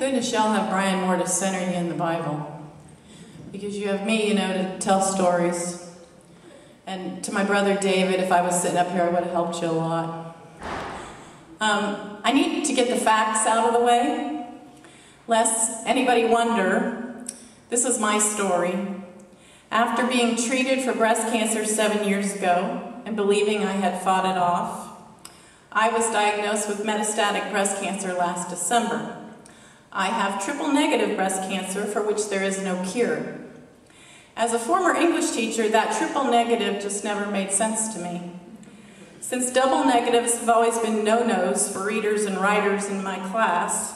goodness y'all have Brian Moore to center you in the Bible. Because you have me, to tell stories. And to my brother David, if I was sitting up here, I would have helped you a lot. I need to get the facts out of the way, lest anybody wonder. This is my story. After being treated for breast cancer 7 years ago and believing I had fought it off, I was diagnosed with metastatic breast cancer last December. I have triple-negative breast cancer for which there is no cure. As a former English teacher, that triple-negative just never made sense to me. Since double negatives have always been no-nos for readers and writers in my class,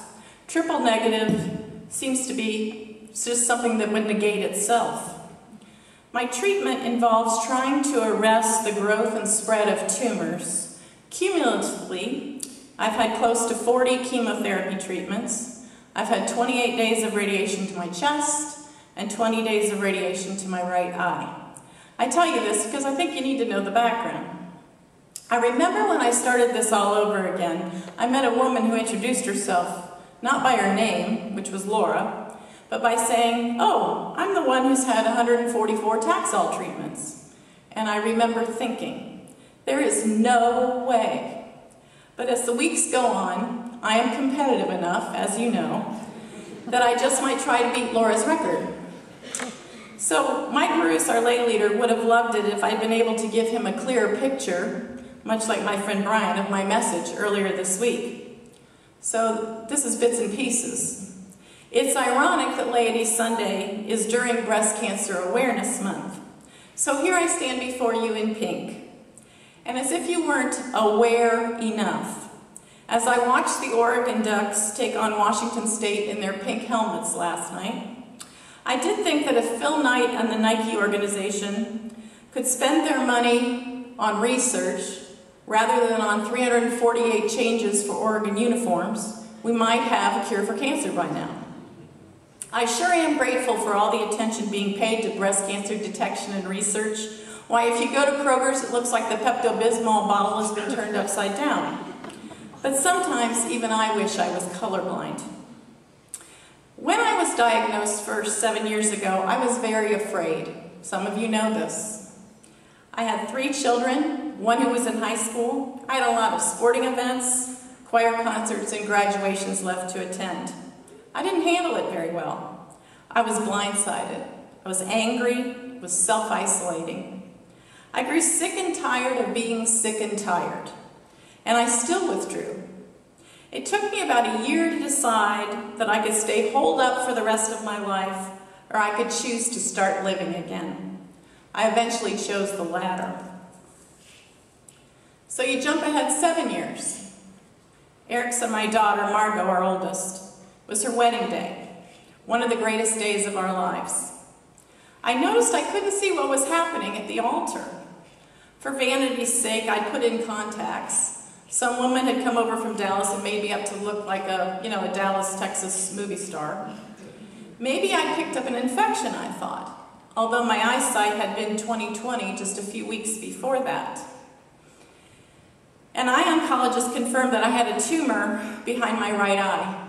triple-negative seems to be just something that would negate itself. My treatment involves trying to arrest the growth and spread of tumors. Cumulatively, I've had close to 40 chemotherapy treatments. I've had 28 days of radiation to my chest and 20 days of radiation to my right eye. I tell you this because I think you need to know the background. I remember when I started this all over again, I met a woman who introduced herself, not by her name, which was Laura, but by saying, "Oh, I'm the one who's had 144 Taxol treatments." And I remember thinking, there is no way. But as the weeks go on, I am competitive enough, as you know, that I just might try to beat Laura's record. So Mike Bruce, our lay leader, would have loved it if I'd been able to give him a clearer picture, much like my friend Brian, of my message earlier this week. So this is bits and pieces. It's ironic that Laity Sunday is during Breast Cancer Awareness Month. So here I stand before you in pink. And as if you weren't aware enough, as I watched the Oregon Ducks take on Washington State in their pink helmets last night, I did think that if Phil Knight and the Nike organization could spend their money on research rather than on 348 changes for Oregon uniforms, we might have a cure for cancer by now. I sure am grateful for all the attention being paid to breast cancer detection and research. Why, if you go to Kroger's, it looks like the Pepto-Bismol bottle has been turned upside down. But sometimes, even I wish I was colorblind. When I was diagnosed first 7 years ago, I was very afraid. Some of you know this. I had 3 children, one who was in high school. I had a lot of sporting events, choir concerts, and graduations left to attend. I didn't handle it very well. I was blindsided. I was angry, was self-isolating. I grew sick and tired of being sick and tired, and I still withdrew. It took me about a year to decide that I could stay holed up for the rest of my life, or I could choose to start living again. I eventually chose the latter. So you jump ahead 7 years. Eric's and my daughter, Margot, our oldest, was her wedding day, one of the greatest days of our lives. I noticed I couldn't see what was happening at the altar. For vanity's sake, I'd put in contacts. Some woman had come over from Dallas and made me up to look like a Dallas, Texas movie star. Maybe I picked up an infection, I thought, although my eyesight had been 20/20 just a few weeks before that. An eye oncologist confirmed that I had a tumor behind my right eye,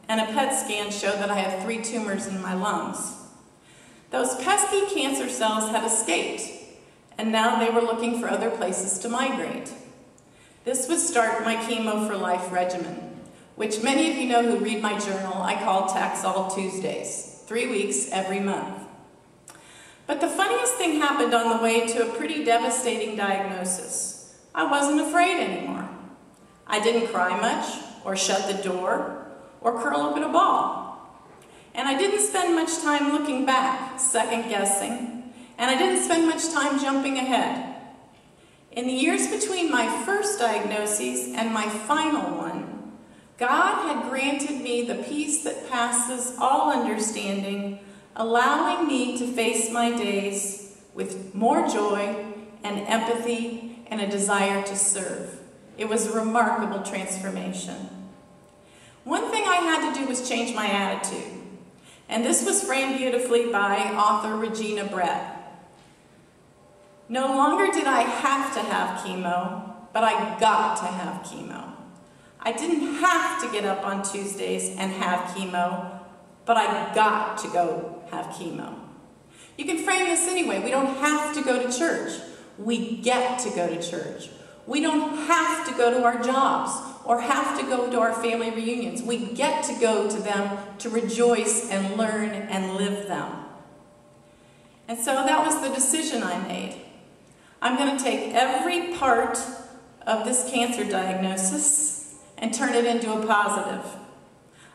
and a PET scan showed that I had 3 tumors in my lungs. Those pesky cancer cells had escaped, and now they were looking for other places to migrate. This would start my chemo for life regimen, which many of you know who read my journal I call Taxol Tuesdays, 3 weeks every month. But the funniest thing happened on the way to a pretty devastating diagnosis. I wasn't afraid anymore. I didn't cry much, or shut the door, or curl up in a ball. And I didn't spend much time looking back, second-guessing, and I didn't spend much time jumping ahead. In the years between my first diagnoses and my final one, God had granted me the peace that passes all understanding, allowing me to face my days with more joy and empathy and a desire to serve. It was a remarkable transformation. One thing I had to do was change my attitude, and this was framed beautifully by author Regina Brett. No longer did I have to have chemo, but I got to have chemo. I didn't have to get up on Tuesdays and have chemo, but I got to go have chemo. You can frame this anyway. We don't have to go to church. We get to go to church. We don't have to go to our jobs or have to go to our family reunions. We get to go to them to rejoice and learn and live them. And so that was the decision I made. I'm going to take every part of this cancer diagnosis and turn it into a positive.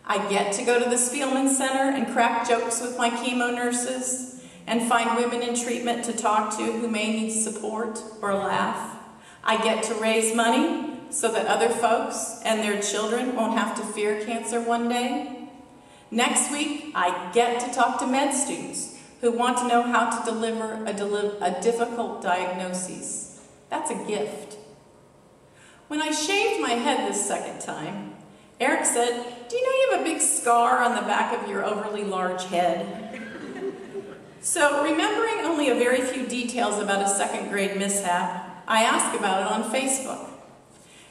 I get to go to the Spielman Center and crack jokes with my chemo nurses and find women in treatment to talk to who may need support or laugh. I get to raise money so that other folks and their children won't have to fear cancer one day. Next week, I get to talk to med students who want to know how to deliver a difficult diagnosis. That's a gift. When I shaved my head this second time, Eric said, "Do you know you have a big scar on the back of your overly large head?" So, remembering only a very few details about a second grade mishap, I asked about it on Facebook.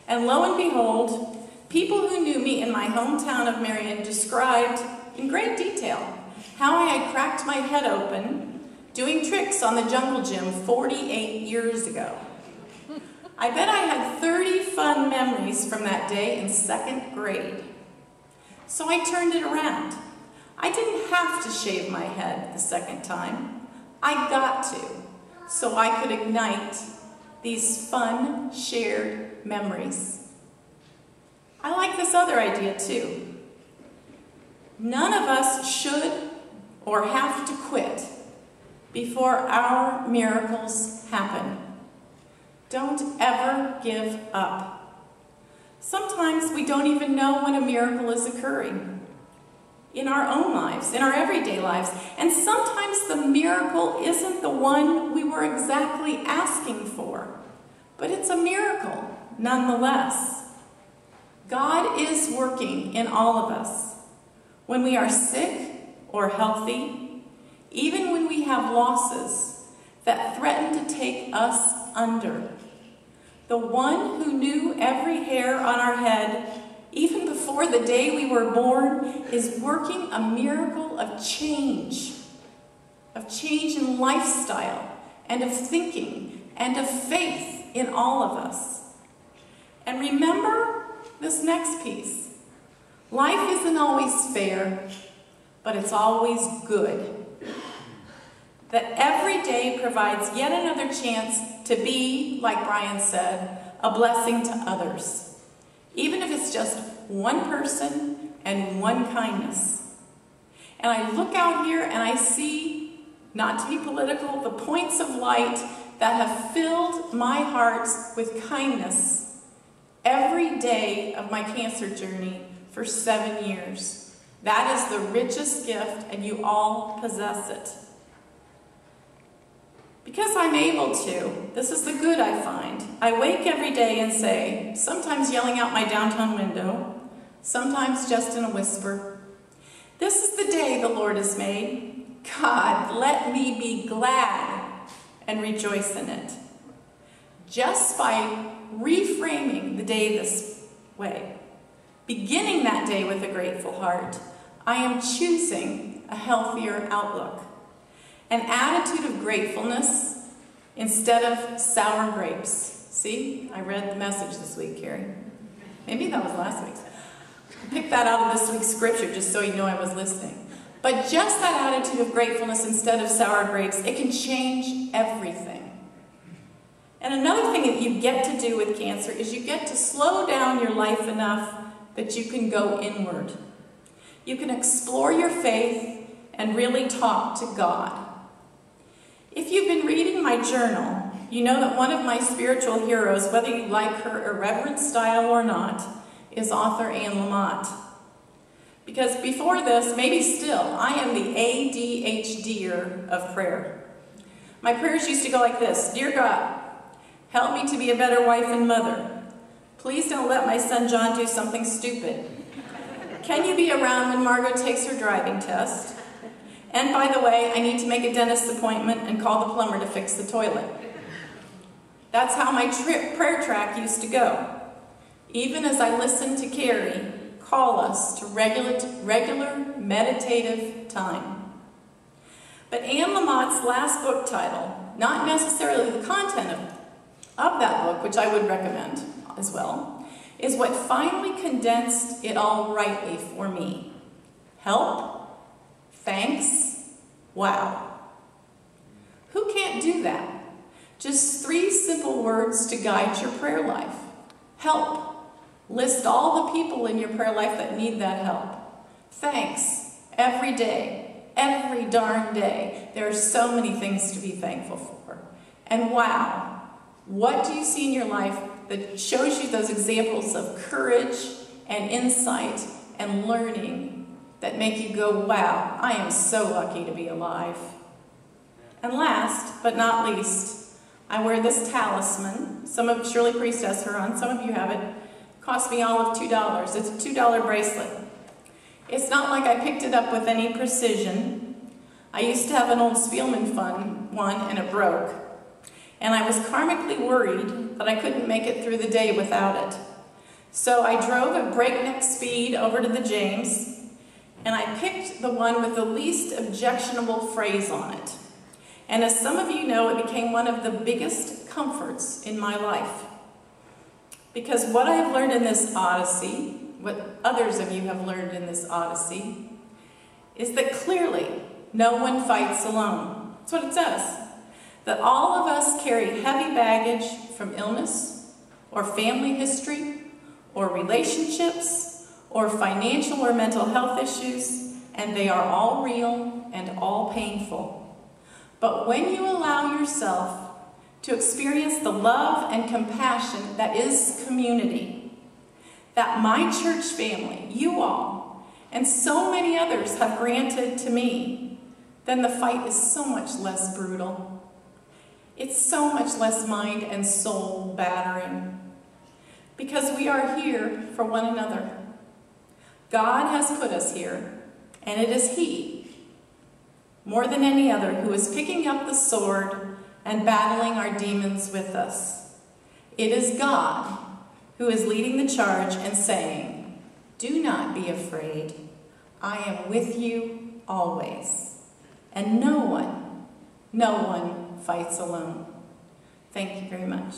And lo and behold, people who knew me in my hometown of Marion described in great detail how I had cracked my head open doing tricks on the jungle gym 48 years ago. I bet I had 30 fun memories from that day in second grade. So I turned it around. I didn't have to shave my head the second time. I got to, so I could ignite these fun, shared memories. I like this other idea too. None of us should or have to quit before our miracles happen. Don't ever give up. Sometimes we don't even know when a miracle is occurring in our own lives, in our everyday lives. And sometimes the miracle isn't the one we were exactly asking for, but it's a miracle nonetheless. God is working in all of us. When we are sick or healthy, even when we have losses that threaten to take us under, the one who knew every hair on our head even before the day we were born is working a miracle of change in lifestyle and of thinking and of faith in all of us. And remember this next piece. Life isn't always fair, but it's always good. That every day provides yet another chance to be, like Brian said, a blessing to others. Even if it's just one person and one kindness. And I look out here and I see, not to be political, the points of light that have filled my heart with kindness every day of my cancer journey for 7 years. That is the richest gift, and you all possess it. Because I'm able to, this is the good I find. I wake every day and say, sometimes yelling out my downtown window, sometimes just in a whisper, "This is the day the Lord has made. God, let me be glad and rejoice in it." Just by reframing the day this way, beginning that day with a grateful heart, I am choosing a healthier outlook. An attitude of gratefulness instead of sour grapes. See, I read the message this week, Carrie. Maybe that was last week's. I picked that out of this week's scripture just so you know I was listening. But just that attitude of gratefulness instead of sour grapes, it can change everything. And another thing that you get to do with cancer is you get to slow down your life enough that you can go inward. You can explore your faith and really talk to God. If you've been reading my journal, you know that one of my spiritual heroes, whether you like her irreverent style or not, is author Anne Lamott. Because before this, maybe still, I am the ADHDer of prayer. My prayers used to go like this: "Dear God, help me to be a better wife and mother. Please don't let my son John do something stupid. Can you be around when Margot takes her driving test? And by the way, I need to make a dentist appointment and call the plumber to fix the toilet." That's how my prayer track used to go. even as I listen to Carrie call us to regular meditative time. But Anne Lamott's last book title, not necessarily the content of that book, which I would recommend as well, is what finally condensed it all rightly for me. Help, thanks, wow. Who can't do that? Just 3 simple words to guide your prayer life. Help. List all the people in your prayer life that need that help. Thanks. Every day. Every darn day. There are so many things to be thankful for. And wow. What do you see in your life that shows you those examples of courage and insight and learning that make you go, wow, I am so lucky to be alive. And last, but not least, I wear this talisman. Shirley Priest has her on. Some of you have it. It cost me all of $2. It's a $2 bracelet. It's not like I picked it up with any precision. I used to have an old Spielman one, and it broke. And I was karmically worried that I couldn't make it through the day without it. So I drove at breakneck speed over to the James, and I picked the one with the least objectionable phrase on it. And as some of you know, it became one of the biggest comforts in my life. Because what I have learned in this odyssey, what others of you have learned in this odyssey, is that clearly no one fights alone. That's what it says. That all of us carry heavy baggage from illness, or family history, or relationships, or financial or mental health issues, and they are all real and all painful. But when you allow yourself to experience the love and compassion that is community, that my church family, you all, and so many others have granted to me, then the fight is so much less brutal. It's so much less mind and soul battering. Because we are here for one another. God has put us here, and it is He, more than any other, who is picking up the sword and battling our demons with us. It is God who is leading the charge and saying, do not be afraid. I am with you always. And no one fights alone. Thank you very much.